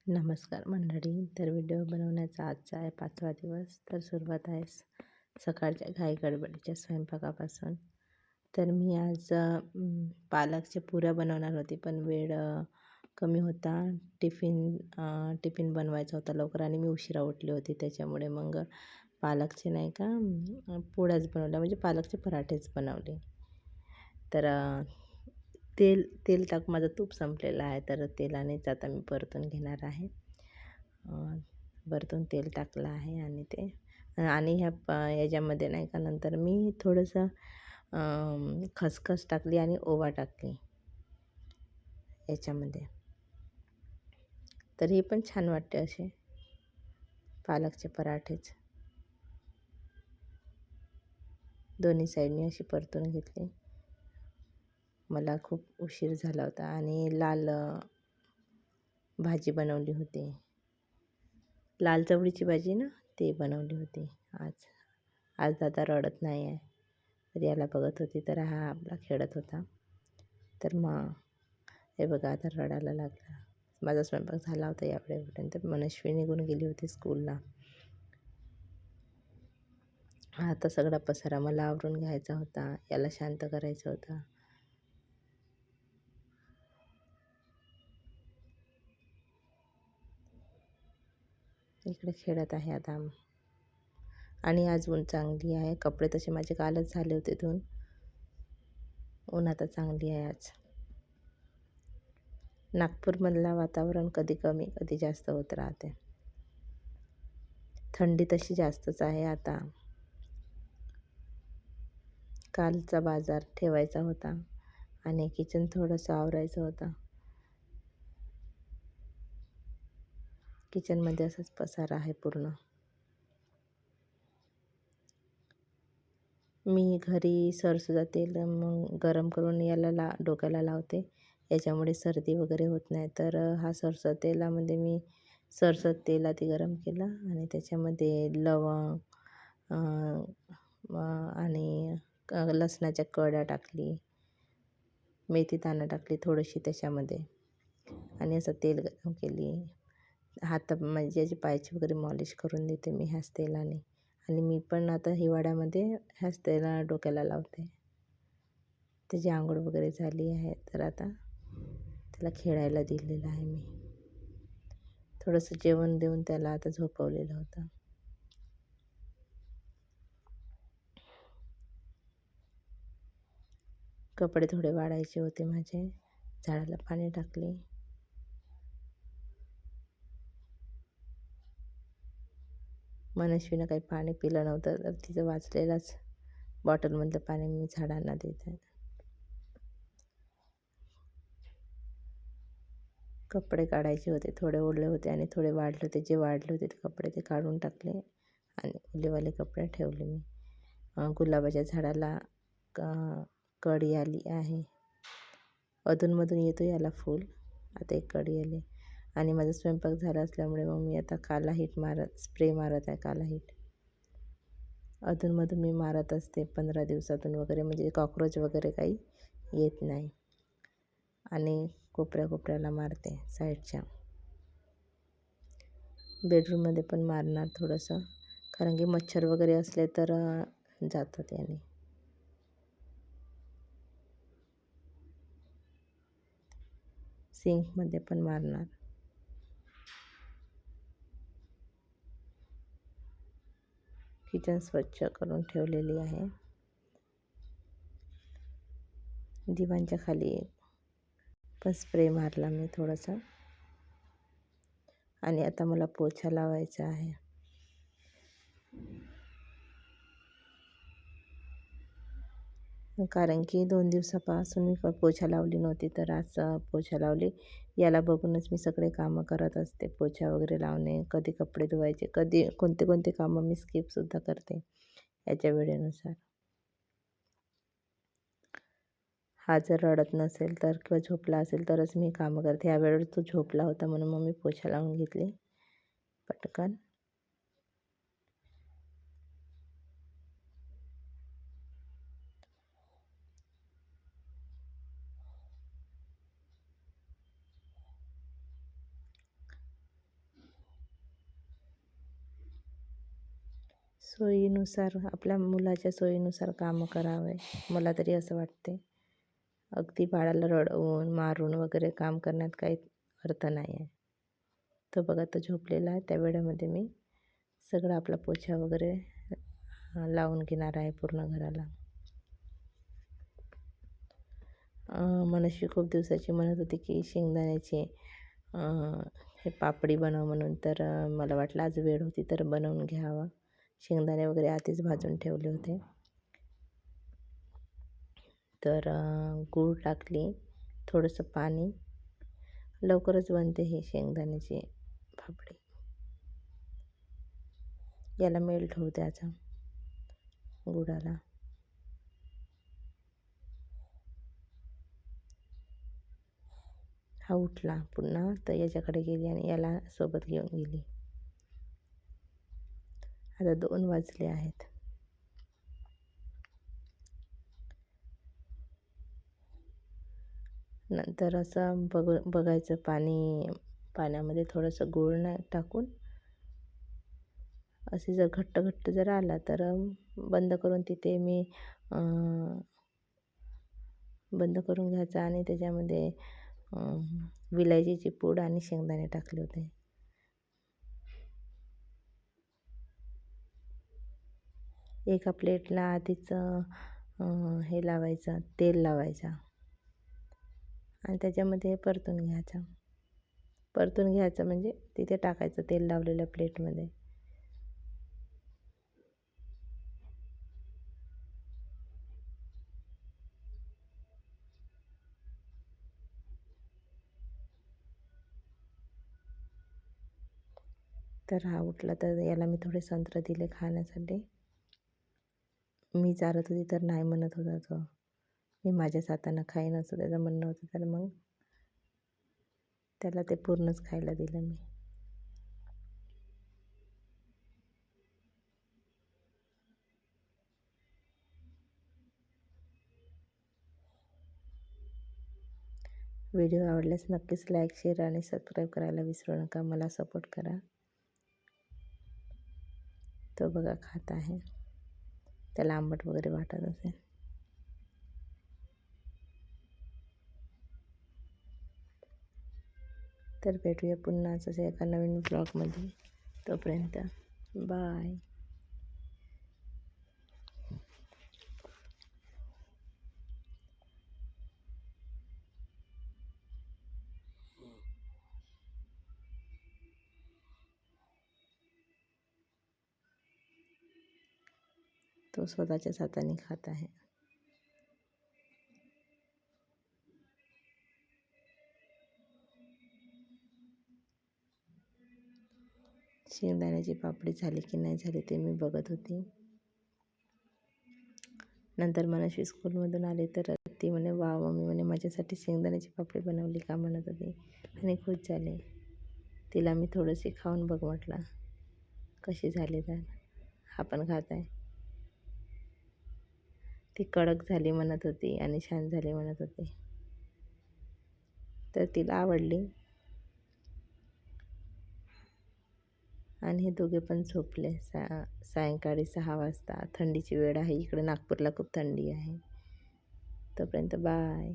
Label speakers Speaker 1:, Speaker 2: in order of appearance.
Speaker 1: नमस्कार मंडळी. तर व्हिडिओ बनवण्याचा आजचा आहे 5वा दिवस. तर सुरुवात आहे सकाळच्या घाई गडबडीच्या स्वयंपाकापासून. तर मी आज पालकच्या पुऱ्या बनवणार होती, पण वेळ कमी होता. टिफिन बनवायचा होता लवकर आणि मी उशिरा उठली होती, त्याच्यामुळे मग पालकचे नाही का पोळ्याच बनवल्या, म्हणजे पालकचे पराठेच बनवले. तर तेल टाक, माझं तूप संपलेलं आहे, तर तेलानेच आता मी परतून घेणार आहे. वरतून तेल टाकलं आहे आणि ते आणि याच्यामध्ये नाही का नंतर मी थोडंसं खसखस टाकली आणि ओवा टाकली याच्यामध्ये. तर हे पण छान वाटते असे पालकचे पराठेच. दोन्ही साईडनी अशी परतून घेतली. मला खूप उशीर झाला होता आणि लाल भाजी बनवली होती, लाल चवळीची भाजी ना, ते बनवली होती आज दादा रडत नाही आहे, तर याला बघत होती, तर हा आपला खेळत होता. तर मग हे बघा आता रडायला लागला. माझा स्वयंपाक झाला होता यावेळेपर्यंत. मनस्वी निघून गेली होती स्कूलला. आता सगळा पसारा मला आवरून घ्यायचा होता, याला शांत करायचं होतं. इकडे खेळत आहे आता. आणि आज ऊन चांगली आहे. कपडे तसे माझे कालच झाले होते धुवून. ऊन आता चांगली आहे आज. नागपूरमधलं वातावरण कधी कमी कधी जास्त होत राहते. थंडी तशी जास्तच आहे आता. कालचा बाजार ठेवायचा होता आणि किचन थोडंसं आवरायचं होतं. किचनमध्ये असंच पसारा आहे पूर्ण. मी घरी सरसुद्धा तेल मग गरम करून याला डोक्याला लावते, याच्यामुळे सर्दी वगैरे होत नाही. तर हा सरसं तेलामध्ये मी तेल आधी गरम केलं आणि त्याच्यामध्ये लवंग आणि लसणाच्या कळ्या टाकली, मेथी दाणं टाकली थोडीशी त्याच्यामध्ये आणि असं तेल गरम केली. म्हणजे याची पायाची वगैरे मॉलिश करून देते मी ह्याच तेलाने. आणि मी पण आता हिवाळ्यामध्ये ह्याच तेला डोक्याला लावते. त्याची आंघोळ वगैरे झाली आहे, तर आता त्याला खेळायला दिलेलं आहे मी. थोडंसं जेवण देऊन त्याला आता झोपवलेलं होतं. कपडे थोडे वाळायचे होते माझे, झाडाला पाणी टाकले. मनस्वीनं काही पाणी पिलं नव्हतं, तर तिचं वाचलेलंच बॉटलमधलं पाणी मी झाडांना देत आहे. कपडे काढायचे होते, थोडे ओढले होते आणि थोडे वाढले होते. जे वाढले होते ते कपडे ते काढून टाकले आणि ओलेवाले कपडे ठेवले मी. गुलाबाच्या झाडाला कळी आली आहे. अधूनमधून येतो याला फूल. आता एक कळी आली आणि माझा स्वयंपाक झाला असल्यामुळे मग मी आता काला हिट स्प्रे मारत आहे. काला हिट अधूनमधून मी मारत असते 15 दिवसातून वगैरे, म्हणजे कॉक्रोच वगैरे काही येत नाही. आणि कोपऱ्याला मारते साईडच्या. बेडरूममध्ये पण मारणार थोडंसं, कारण की मच्छर वगैरे असले तर जातात याने. सिंकमध्ये पण मारणार. किचन स्वच्छ करून ठेवलेली आहे. दिवाणच्या खाली पण स्प्रे मारला मी थोडासा. आणि आता मला पोछा लावायचा आहे. कारण की 2 दिवसापासून मी पोछा लावली नव्हती, तर आज पोछा लावली. याला बघूनच मी सगळे कामं करत असते. पोछा वगैरे लावणे, कधी कपडे धुवायचे, कधी कोणते कामं मी स्किपसुद्धा करते याच्या वेळेनुसार. हा जर रडत नसेल तर किंवा झोपला असेल तरच मी कामं करते. यावेळेस तो झोपला होता म्हणून मग मी पोछा लावून घेतली पटकन. सोयीनुसार, आपल्या मुलाच्या सोयीनुसार कामं करावे, मला तरी असं वाटते. अगदी बाळाला रडवून मारून वगैरे काम करण्यात काही अर्थ नाही आहे. तो बघा तो झोपलेला आहे, त्या वेळेमध्ये मी सगळं आपला पोछा वगैरे लावून घेणार आहे पूर्ण घराला. मनस्वी खूप दिवसाची म्हणत होती की शेंगदाण्याची हे पापडी बनव म्हणून, तर मला वाटलं आज वेळ होती तर बनवून घ्यावं. शेंगदाणे वगैरे आधीच भाजून ठेवले होते. तर गूळ टाकली, थोडंसं पाणी, लवकरच बनते ही शेंगदाण्याची पापडी. याला मेल्ट होऊ द्यायचा गुळाला. हा उठला पुन्हा, तर याच्याकडे गेली आणि याला सोबत घेऊन गेली. आता 2 वाजले आहेत. नंतर असं बघायचं पाण्यामध्ये थोडंसं गूळ टाकून, असे जर घट्ट जर आला तर बंद करून तिथे मी बंद करून घ्यायचा आणि त्याच्यामध्ये विलायचीची पूड आणि शेंगदाणे टाकले होते. एका प्लेटला आधीच हे लावायचं, तेल लावायचं आणि त्याच्यामध्ये परतून घ्यायचं म्हणजे तिथे टाकायचं तेल लावलेल्या प्लेटमध्ये. तर हा उठला, तर याला मी थोडे संत्र दिले खाण्यासाठी. मी चारत होती तर नाही म्हणत होता तो, मी माझ्याच हातानं खाईन असं त्याचं म्हणणं होतं. तर मग त्याला ते पूर्णच खायला दिलं मी. व्हिडिओ आवडल्यास नक्कीच लाईक, शेअर आणि सबस्क्राईब करायला विसरू नका. मला सपोर्ट करा. तो बघा खात आहे, त्याला आंबट वगैरे वाटत असेल. तर भेटूया पुन्हा असंच एका नवीन ब्लॉगमध्ये. तोपर्यंत बाय. तो स्वतःच्याच हाताने खात आहे. शेंगदाण्याची पापडी झाली की नाही झाली ते मी बघत होती. नंतर मनस्वी स्कूलमधून आले तर ती म्हणे, वा मम्मी म्हणे माझ्यासाठी शेंगदाण्याची पापडी बनवली का म्हणत होती आणि खुश झाले. तिला मी थोडीशी खाऊन बघ म्हटलं कशी झाली. तर हा पण खात आहे. ती कडक झाली म्हणत होती आणि छान झाली म्हणत होती. तर तिला आवडली आणि हे दोघे पण झोपले. सायंकाळी 6 वाजता. थंडीची वेळ आहे, इकडे नागपूरला खूप थंडी आहे. तोपर्यंत बाय.